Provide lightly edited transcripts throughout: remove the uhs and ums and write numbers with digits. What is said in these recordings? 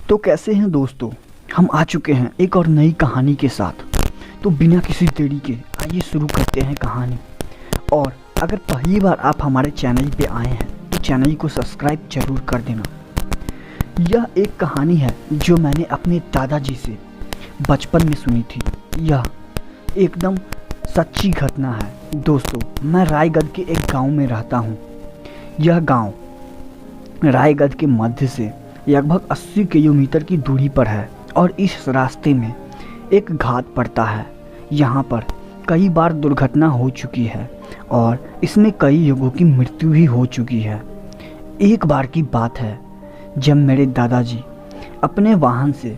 तो कैसे हैं दोस्तों, हम आ चुके हैं एक और नई कहानी के साथ। तो बिना किसी देरी के आइए शुरू करते हैं कहानी। और अगर पहली बार आप हमारे चैनल पे आए हैं तो चैनल को सब्सक्राइब जरूर कर देना। यह एक कहानी है जो मैंने अपने दादाजी से बचपन में सुनी थी। यह एकदम सच्ची घटना है दोस्तों। मैं रायगढ़ के एक गांव में रहता हूं। यह गांव रायगढ़ के मध्य से लगभग 80 किलोमीटर की दूरी पर है और इस रास्ते में एक घाट पड़ता है। यहाँ पर कई बार दुर्घटना हो चुकी है और इसमें कई लोगों की मृत्यु भी हो चुकी है। एक बार की बात है जब मेरे दादाजी अपने वाहन से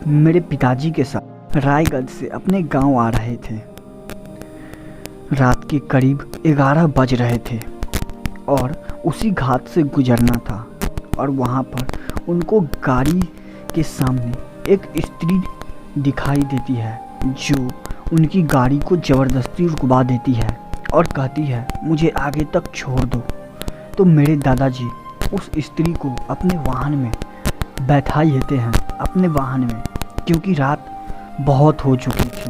मेरे पिताजी के साथ रायगढ़ से अपने गांव आ रहे थे। रात के करीब 11 बज रहे थे और उसी घाट से गुजरना था और वहाँ पर उनको गाड़ी के सामने एक स्त्री दिखाई देती है जो उनकी गाड़ी को ज़बरदस्ती रुकवा देती है और कहती है मुझे आगे तक छोड़ दो। तो मेरे दादाजी उस स्त्री को अपने वाहन में बैठा लेते हैं अपने वाहन में, क्योंकि रात बहुत हो चुकी थी।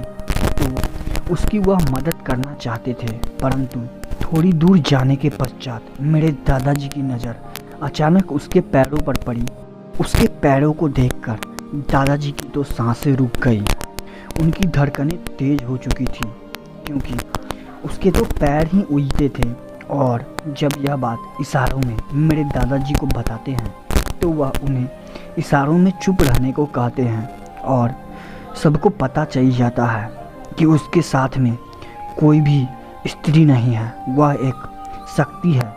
तो उसकी वह मदद करना चाहते थे, परंतु थोड़ी दूर जाने के पश्चात मेरे दादाजी की नज़र अचानक उसके पैरों पर पड़ी। उसके पैरों को देखकर दादाजी की तो सांसें रुक गई। उनकी धड़कनें तेज हो चुकी थी क्योंकि उसके तो पैर ही उलटे थे। और जब यह बात इशारों में मेरे दादाजी को बताते हैं तो वह उन्हें इशारों में चुप रहने को कहते हैं और सबको पता चल जाता है कि उसके साथ में कोई भी स्त्री नहीं है। वह एक शक्ति है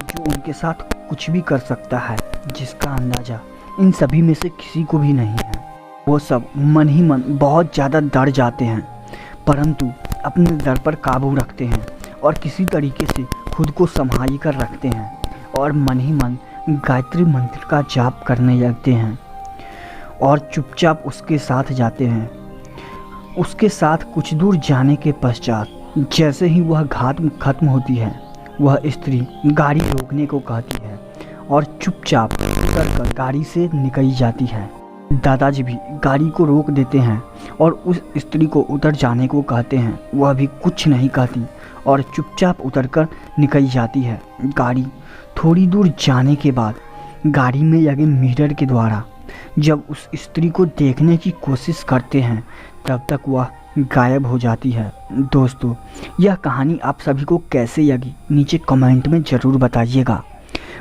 जो उनके साथ कुछ भी कर सकता है, जिसका अंदाज़ा इन सभी में से किसी को भी नहीं है। वो सब मन ही मन बहुत ज़्यादा डर जाते हैं, परंतु अपने डर पर काबू रखते हैं और किसी तरीके से खुद को संभाल कर रखते हैं और मन ही मन गायत्री मंत्र का जाप करने लगते हैं और चुपचाप उसके साथ जाते हैं। उसके साथ कुछ दूर जाने के पश्चात जैसे ही वह घाट खत्म होती है, वह स्त्री गाड़ी रोकने को कहती है और चुपचाप उतरकर गाड़ी से निकल जाती है। दादाजी भी गाड़ी को रोक देते हैं और उस स्त्री को उतर जाने को कहते हैं। वह भी कुछ नहीं कहती और चुपचाप उतरकर निकल जाती है। गाड़ी थोड़ी दूर जाने के बाद गाड़ी में लगे मिरर के द्वारा जब उस स्त्री को देखने की कोशिश करते हैं तब तक वह गायब हो जाती है। दोस्तों, यह कहानी आप सभी को कैसे लगी नीचे कमेंट में ज़रूर बताइएगा।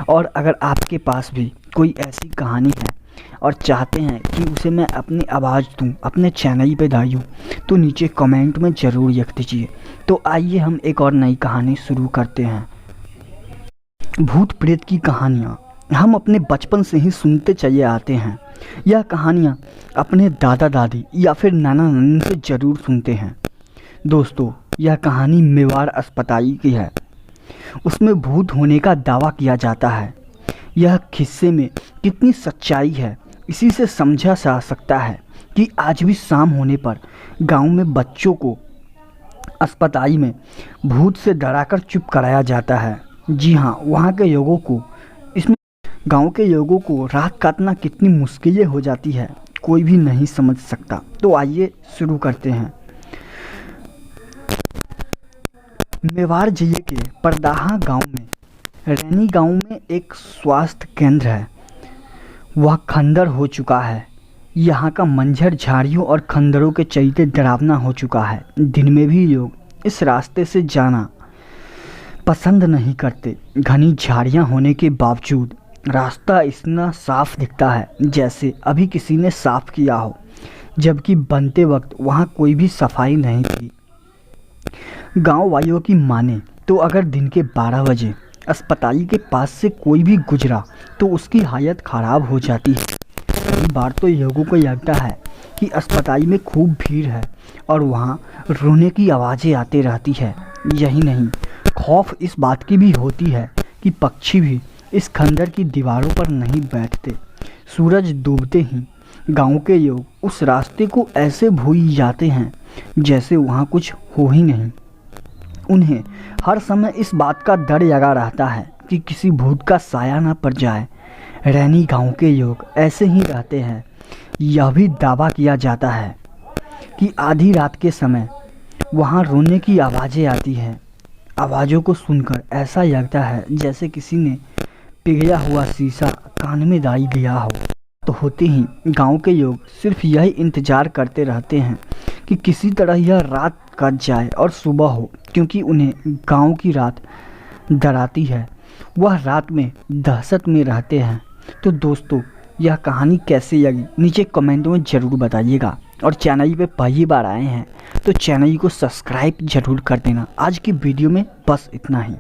और अगर आपके पास भी कोई ऐसी कहानी है और चाहते हैं कि उसे मैं अपनी आवाज़ दूं, अपने चैनल पे डालूं, तो नीचे कमेंट में ज़रूर लिख दीजिए। तो आइए हम एक और नई कहानी शुरू करते हैं। भूत प्रेत की कहानियाँ हम अपने बचपन से ही सुनते चले आते हैं। यह कहानियाँ अपने दादा दादी या फिर नाना नानी से ज़रूर सुनते हैं। दोस्तों, यह कहानी मेवाड़ अस्पताल की है। उसमें भूत होने का दावा किया जाता है। यह किस्से में कितनी सच्चाई है इसी से समझा जा सकता है कि आज भी शाम होने पर गांव में बच्चों को अस्पताल में भूत से डराकर चुप कराया जाता है। जी हाँ, वहाँ के लोगों को इसमें गांव के लोगों को रात काटना कितनी मुश्किलें हो जाती है कोई भी नहीं समझ सकता। तो आइए शुरू करते हैं। मेवाड़ जिले के परदाहा गांव में रैनी गांव में एक स्वास्थ्य केंद्र है। वह खंडर हो चुका है। यहाँ का मंजर झाड़ियों और खंडरों के चलते डरावना हो चुका है। दिन में भी लोग इस रास्ते से जाना पसंद नहीं करते। घनी झाड़ियाँ होने के बावजूद रास्ता इतना साफ दिखता है जैसे अभी किसी ने साफ किया हो, जबकि बनते वक्त वहाँ कोई भी सफाई नहीं थी। गांव वालों की माने तो अगर दिन के 12 बजे अस्पताल के पास से कोई भी गुजरा तो उसकी हालत ख़राब हो जाती है। कई बार तो लोगों को लगता है कि अस्पताल में खूब भीड़ है और वहाँ रोने की आवाज़ें आती रहती है। यही नहीं, खौफ इस बात की भी होती है कि पक्षी भी इस खंडर की दीवारों पर नहीं बैठते। सूरज डूबते ही गांव के लोग उस रास्ते को ऐसे भूल जाते हैं जैसे वहाँ कुछ हो ही नहीं। उन्हें हर समय इस बात का डर लगा रहता है कि किसी भूत का साया न पड़ जाए। रैनी गांव के लोग ऐसे ही रहते हैं। यह भी दावा किया जाता है कि आधी रात के समय वहां रोने की आवाज़ें आती हैं। आवाज़ों को सुनकर ऐसा लगता है जैसे किसी ने पिघला हुआ शीशा कान में डाल दिया हो। तो होते ही गांव के लोग सिर्फ यही इंतज़ार करते रहते हैं कि किसी तरह यह रात कट जाए और सुबह हो, क्योंकि उन्हें गांव की रात डराती है। वह रात में दहशत में रहते हैं। तो दोस्तों, यह कहानी कैसी लगी नीचे कमेंटों में ज़रूर बताइएगा, और चैनल पे पहली बार आए हैं तो चैनल को सब्सक्राइब ज़रूर कर देना। आज की वीडियो में बस इतना ही।